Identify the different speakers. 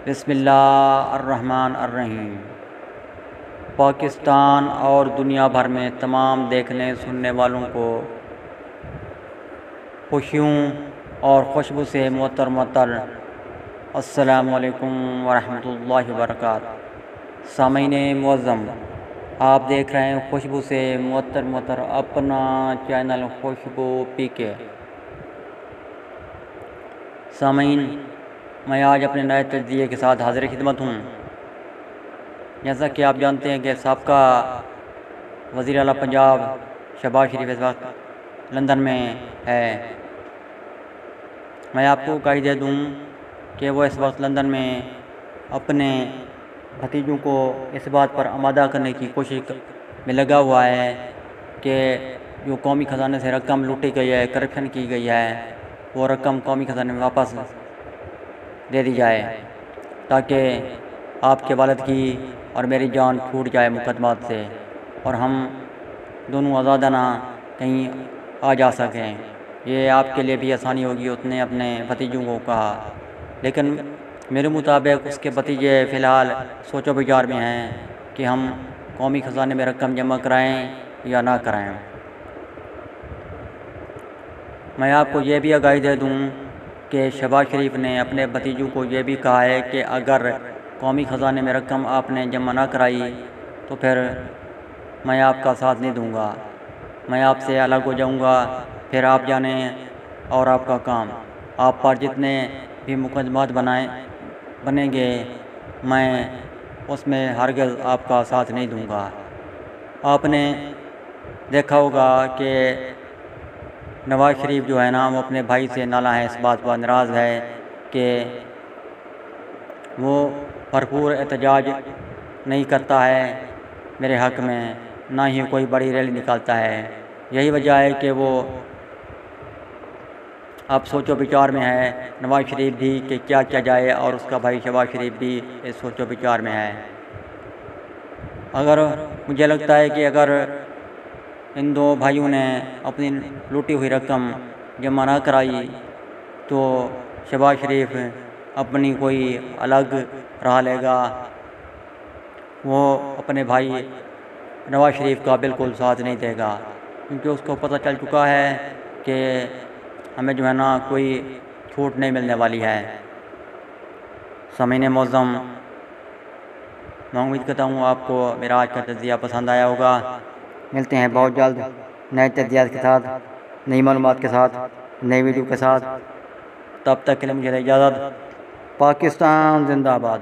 Speaker 1: बिस्मिल्लाहिर्रहमानिर्रहीम। पाकिस्तान और दुनिया भर में तमाम देखने सुनने वालों को खुशियों और खुशबू से मुअत्तर अस्सलामु अलैकुम वरहमतुल्लाहि वबरकातुहू। सामीने मुअज़्ज़म, आप देख रहे हैं खुशबू से मुअत्तर अपना चैनल खुशबू पीके। सामीन, मैं आज अपने नए तजज़िये के साथ हाज़िर खिदमत हूँ। जैसा कि आप जानते हैं कि साबका वज़ीर आला पंजाब शहबाज शरीफ इस वक्त लंदन में है। मैं आपको गाइड दे दूँ कि वो इस वक्त लंदन में अपने भतीजों को इस बात पर आमादा करने की कोशिश में लगा हुआ है कि जो कौमी ख़जाने से रकम लूटी गई है, करप्शन की गई है, वो रकम कौमी ख़जाने में वापस दे दी जाए ताकि आपके वालिद की और मेरी जान छूट जाए मुकदमात से और हम दोनों आज़ादाना कहीं आ जा सकें। ये आपके लिए भी आसानी होगी। उसने अपने भतीजों को कहा, लेकिन मेरे मुताबिक उसके भतीजे फ़िलहाल सोचो विचार में हैं कि हम कौमी ख़जाने में रकम जमा कराएं या ना कराएं। मैं आपको ये भी आगाही दे दूं कि शहबाज शरीफ ने अपने भतीजों को ये भी कहा है कि अगर कौमी ख़जाने में रकम आपने जमा ना कराई तो फिर मैं आपका साथ नहीं दूंगा, मैं आपसे अलग हो जाऊंगा। फिर आप जाने और आपका काम, आप पर जितने भी मुकदमात बनेंगे मैं उसमें हरगिज़ आपका साथ नहीं दूंगा। आपने देखा होगा कि नवाज़ शरीफ जो है ना, वो अपने भाई से नाला है, इस बात पर नाराज़ है कि वो भरपूर एहतजाज नहीं करता है मेरे हक़ में, ना ही कोई बड़ी रैली निकालता है। यही वजह है कि वो अब सोचो विचार में है, नवाज़ शरीफ भी, कि क्या किया जाए, और उसका भाई शहबाज शरीफ भी इस सोचो विचार में है। अगर मुझे लगता है कि अगर इन दो भाइयों ने अपनी लूटी हुई रकम जमा ना कराई तो शहबाज शरीफ अपनी कोई अलग राह लेगा। वो अपने भाई नवाज़ शरीफ का बिल्कुल साथ नहीं देगा, क्योंकि उसको पता चल चुका है कि हमें जो है ना कोई छूट नहीं मिलने वाली है। सामीने मुअज़्ज़म, मैं उम्मीद करता हूँ आपको मेरा आज का तज़किया पसंद आया होगा। मिलते हैं बहुत जल्द नए तज़कियात के साथ, नई मालूमात के साथ, नई वीडियो के साथ। तब तक के लिए मुझे इजाज़त। पाकिस्तान जिंदाबाद।